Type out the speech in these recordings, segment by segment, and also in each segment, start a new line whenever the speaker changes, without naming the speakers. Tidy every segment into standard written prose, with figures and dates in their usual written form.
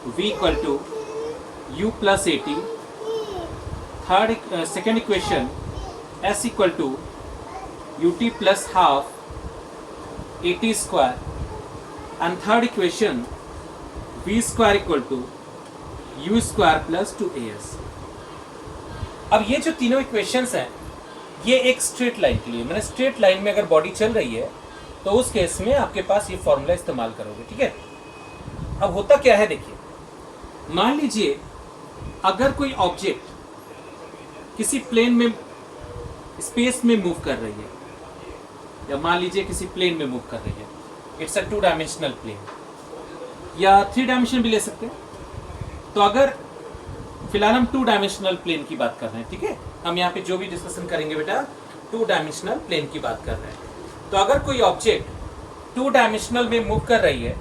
v equal to u plus 80, second equation s equal to ut plus half 80 square, and third equation v square equal to u square plus 2as। अब ये जो तीनों equations हैं ये एक straight line के लिए, मैंने स्ट्रेट लाइन में अगर बॉडी चल रही है तो उस केस में आपके पास ये फॉर्मूला इस्तेमाल करोगे, ठीक है। अब होता क्या है देखिए, मान लीजिए अगर कोई ऑब्जेक्ट किसी प्लेन में स्पेस में मूव कर रही है, या मान लीजिए किसी प्लेन में मूव कर रही है, इट्स अ 2 डायमेंशनल प्लेन या 3 डायमेंशन भी ले सकते हैं। तो अगर फिलहाल हम 2 डायमेंशनल प्लेन की बात कर रहे हैं, ठीक है, हम यहाँ पे जो भी डिस्कशन करेंगे बेटा 2 डायमेंशनल प्लेन की बात कर रहे हैं। तो अगर कोई ऑब्जेक्ट 2 डायमेंशनल में मूव कर रही है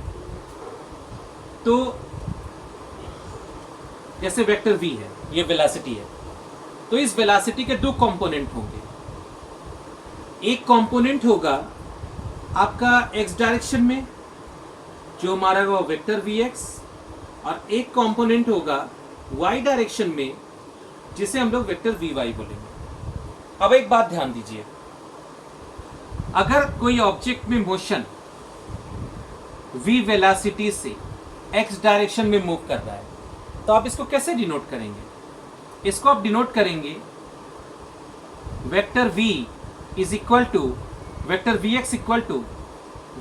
तो जैसे वेक्टर v है, ये वेलोसिटी है, तो इस वेलोसिटी के 2 कंपोनेंट होंगे। एक कंपोनेंट होगा आपका x डायरेक्शन में जो हमारा वो वेक्टर vx, और एक कंपोनेंट होगा y डायरेक्शन में जिसे हम लोग वेक्टर vy बोलेंगे। अब एक बात ध्यान दीजिए, अगर कोई ऑब्जेक्ट में मोशन v वेलोसिटी से x डायरेक्शन में मूव कर रहा है तो आप इसको कैसे डिनोट करेंगे? इसको आप डिनोट करेंगे vector v is equal to vector vx equal to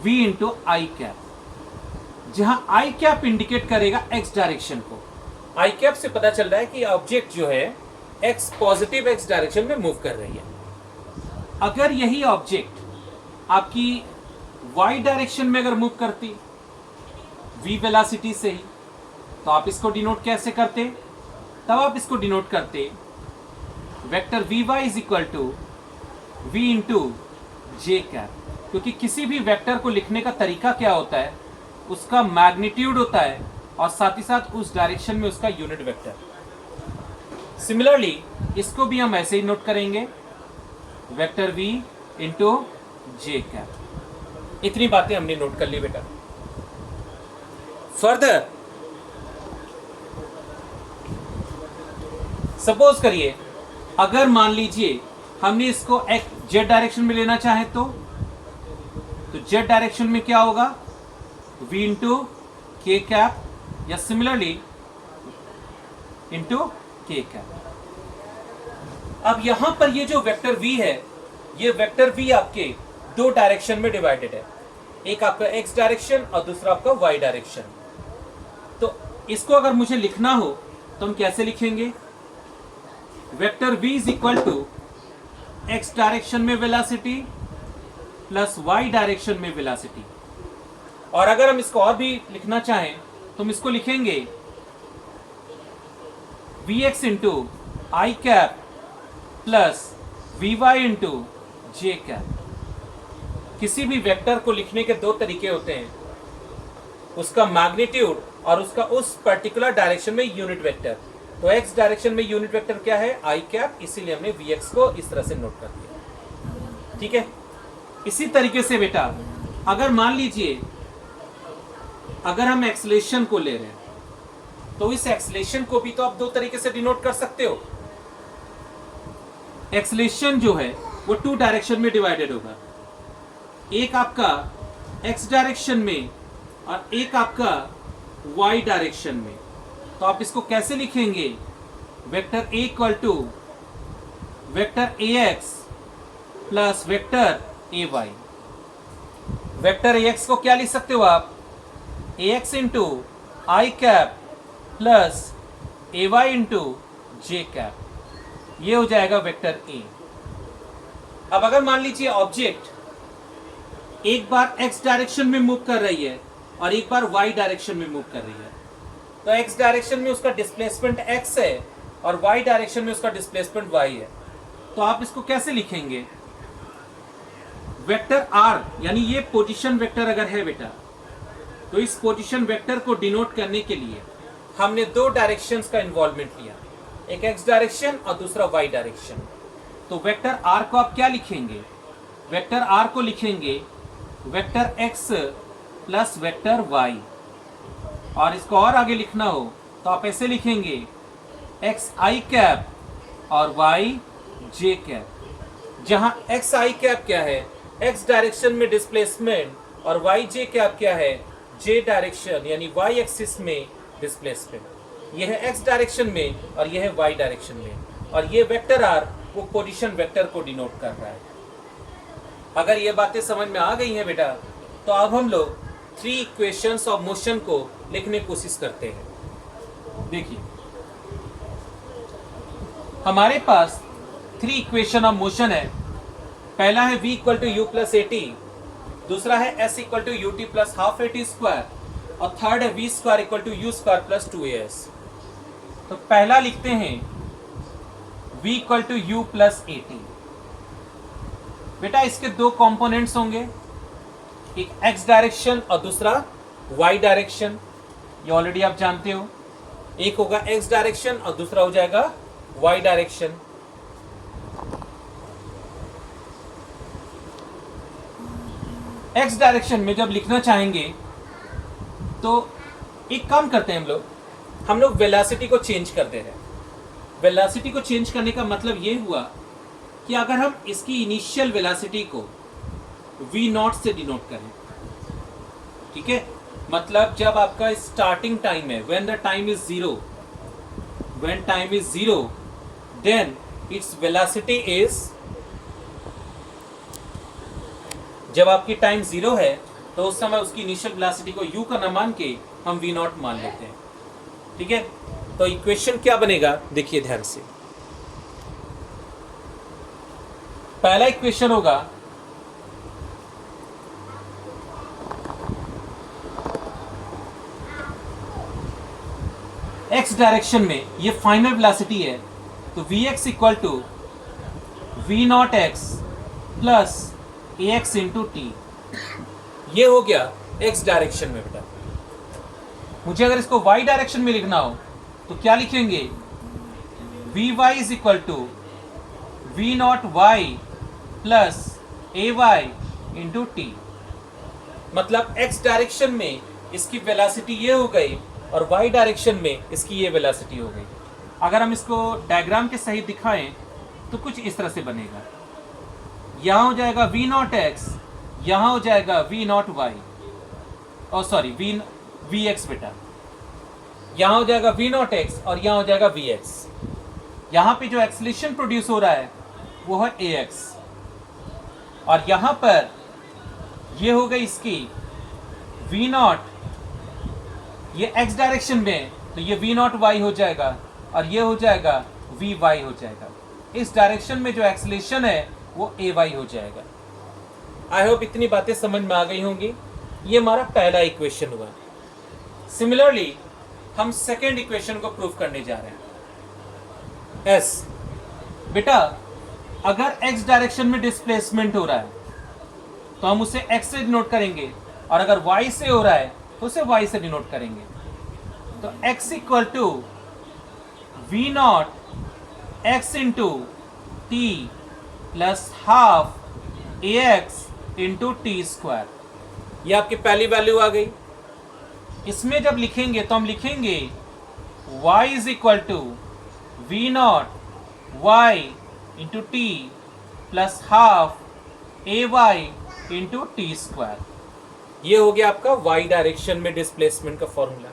v into I cap, जहां आई कैप इंडिकेट करेगा x डायरेक्शन को। आई कैप से पता चल रहा है कि ऑब्जेक्ट जो है x पॉजिटिव x डायरेक्शन में मूव कर रही है। अगर यही ऑब्जेक्ट आपकी y डायरेक्शन में अगर मूव करती v वेलोसिटी से ही, तो आप इसको डिनोट कैसे करते? तब आप इसको डिनोट करते vector vy is equal to v into J cap, क्योंकि किसी भी वेक्टर को लिखने का तरीका क्या होता है, उसका मैग्नीट्यूड होता है और साथ ही साथ उस डायरेक्शन में उसका यूनिट वेक्टर। सिमिलरली इसको भी हम ऐसे ही नोट करेंगे vector v into J cap. इतनी बातें हमने नोट कर ली बेटा। फर्दर सपोज करिए अगर मान लीजिए हमने इसको जेड डायरेक्शन में लेना चाहे तो जेड डायरेक्शन में क्या होगा, v इंटू के कैप, या सिमिलरली इंटू के कैप। अब यहां पर ये जो वेक्टर v है, ये वेक्टर v आपके 2 डायरेक्शन में डिवाइडेड है, एक आपका x डायरेक्शन और दूसरा आपका y डायरेक्शन। तो इसको अगर मुझे लिखना हो तो हम कैसे लिखेंगे? Vector v is equal to x direction में वेलोसिटी प्लस y डायरेक्शन में वेलोसिटी। और अगर हम इसको और भी लिखना चाहें तो हम इसको लिखेंगे vx into I cap plus vy into J cap. किसी भी वेक्टर को लिखने के 2 तरीके होते हैं, उसका मैग्नीट्यूड और उसका उस पर्टिकुलर डायरेक्शन में यूनिट वेक्टर। तो x डायरेक्शन में यूनिट वेक्टर क्या है, आई कैप, इसीलिए हमने vx को इस तरह से नोट कर दिया, ठीक है। इसी तरीके से बेटा अगर मान लीजिए अगर हम एक्सेलरेशन को ले रहे हैं तो इस एक्सेलरेशन को भी तो आप 2 तरीके से डिनोट कर सकते हो। एक्सेलरेशन जो है वो 2 डायरेक्शन में डिवाइडेड होगा, एक आपका x डायरेक्शन में और एक आपका y डायरेक्शन में। तो आप इसको कैसे लिखेंगे? Vector a equal to vector ax plus vector ay। Vector ax को क्या लिख सकते हो आप? ax into I cap plus ay into J cap, ये हो जाएगा वेक्टर a। अब अगर मान लीजिए ऑब्जेक्ट एक बार x डायरेक्शन में मूव कर रही है और एक बार y डायरेक्शन में मूव कर रही है, तो x डायरेक्शन में उसका डिस्प्लेसमेंट x है और y डायरेक्शन में उसका डिस्प्लेसमेंट y है। तो आप इसको कैसे लिखेंगे? वेक्टर r, यानी ये पोजीशन वेक्टर अगर है बेटा, तो इस पोजीशन वेक्टर को डिनोट करने के लिए हमने 2 डायरेक्शंस का इन्वॉल्वमेंट लिया, एक x डायरेक्शन और दूसरा y डायरेक्शन। तो वेक्टर r को आप क्या लिखेंगे? वेक्टर r को लिखेंगे vector x plus vector y। और इसको और आगे लिखना हो तो आप ऐसे लिखेंगे एक्स आई कैप और वाई जे कैप, जहां एक्स आई कैप क्या है, एक्स डायरेक्शन में डिस्प्लेसमेंट, और वाई जे कैप क्या है, जे डायरेक्शन यानी वाई एक्सिस में डिस्प्लेसमेंट। यह है एक्स डायरेक्शन में और यह है वाई डायरेक्शन में, और ये वेक्टर आर वो पोजीशन वेक्टर को डिनोट कर रहा है। अगर ये बातें समझ में आ गई हैं बेटा, तो अब हम लोग 3 इक्वेशंस ऑफ मोशन को लिखने की कोशिश करते हैं। देखिए हमारे पास 3 इक्वेशन ऑफ मोशन है। पहला है v equal to u plus a t, दूसरा है s equal to u t plus half a t square, और थर्ड है v square equal to u square plus 2as। तो पहला लिखते हैं v equal to u plus a t. बेटा इसके 2 कंपोनेंट्स होंगे, एक x डायरेक्शन और दूसरा y डायरेक्शन। ये ऑलरेडी आप जानते हो, एक होगा x डायरेक्शन और दूसरा हो जाएगा y डायरेक्शन। x डायरेक्शन में जब लिखना चाहेंगे तो एक काम करते हैं हम लोग वेलोसिटी को चेंज कर दे रहे हैं। वेलोसिटी को चेंज करने का मतलब ये हुआ कि अगर हम इसकी इनिशियल वेलोसिटी को v नॉट से डिनोट करें, ठीक है, मतलब जब आपका स्टार्टिंग टाइम है, when the time is zero, when time is zero then its velocity is, जब आपकी टाइम जीरो है तो उस समय उसकी इनिशियल वेलोसिटी को u का न मान के हम v नॉट मान लेते हैं, ठीक है। तो इक्वेशन क्या बनेगा देखिए ध्यान से। पहला इक्वेशन होगा x डायरेक्शन में, ये फाइनल वेलोसिटी है, तो vx equal to v naught x plus ax into t. ये हो गया x डायरेक्शन में बेटा। मुझे अगर इसको y डायरेक्शन में लिखना हो तो क्या लिखेंगे, vy is equal to v naught y plus ay into t. मतलब x डायरेक्शन में इसकी वेलोसिटी ये हो गई और y डायरेक्शन में इसकी ये वेलोसिटी हो गई। अगर हम इसको डायग्राम के सहित दिखाएं तो कुछ इस तरह से बनेगा, यहाँ हो जाएगा v नॉट x, यहाँ हो जाएगा v नॉट y, और सॉरी vx बेटा, यहाँ हो जाएगा v नॉट x और यहाँ हो जाएगा vx। यहाँ पे जो एक्सीलरेशन प्रोड्यूस हो रहा है वो है ax, और यहाँ पर ये हो गई इसकी v नॉट, ये x डायरेक्शन में तो ये v नॉट y हो जाएगा और ये हो जाएगा vy हो जाएगा। इस डायरेक्शन में जो एक्सीलरेशन है वो ay हो जाएगा। आई होप इतनी बातें समझ में आ गई होंगी। ये हमारा पहला इक्वेशन हुआ। सिमिलरली हम सेकेंड इक्वेशन को प्रूव करने जा रहे हैं। s बेटा अगर x डायरेक्शन में डिस्प्लेसमेंट हो रहा है तो हम उसे x से डिनोट करेंगे, और अगर y से हो रहा है तो उसे y से डिनोट करेंगे। तो x equal to v naught x into t plus half ax into t square. ये आपकी पहली वैल्यू आ गई। इसमें जब लिखेंगे तो हम लिखेंगे y is equal to v naught y into t plus half ay into t square. ये हो गया आपका y डायरेक्शन में डिस्प्लेसमेंट का फॉर्मूला।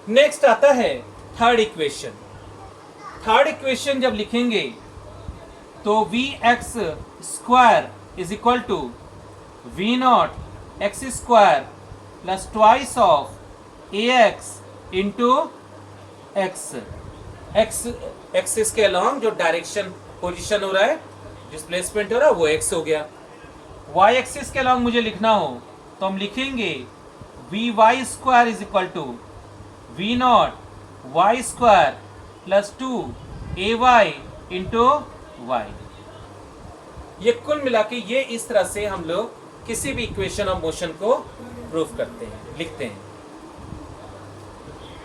नेक्स्ट आता है थर्ड इक्वेशन। थर्ड इक्वेशन जब लिखेंगे तो vx square is equal to v naught x square plus twice of ax into x. Axis के अलॉन्ग जो डायरेक्शन पोजीशन हो रहा है, डिस्प्लेसमेंट हो रहा है, वो x हो गया। y एक्सिस के अलॉन्ग मुझे लिखना हो तो हम लिखेंगे vy square is equal to v naught y square plus 2ay into y। ये कुल मिला के ये इस तरह से हम लोग किसी भी इक्वेशन ऑफ मोशन को प्रूव करते हैं, लिखते हैं।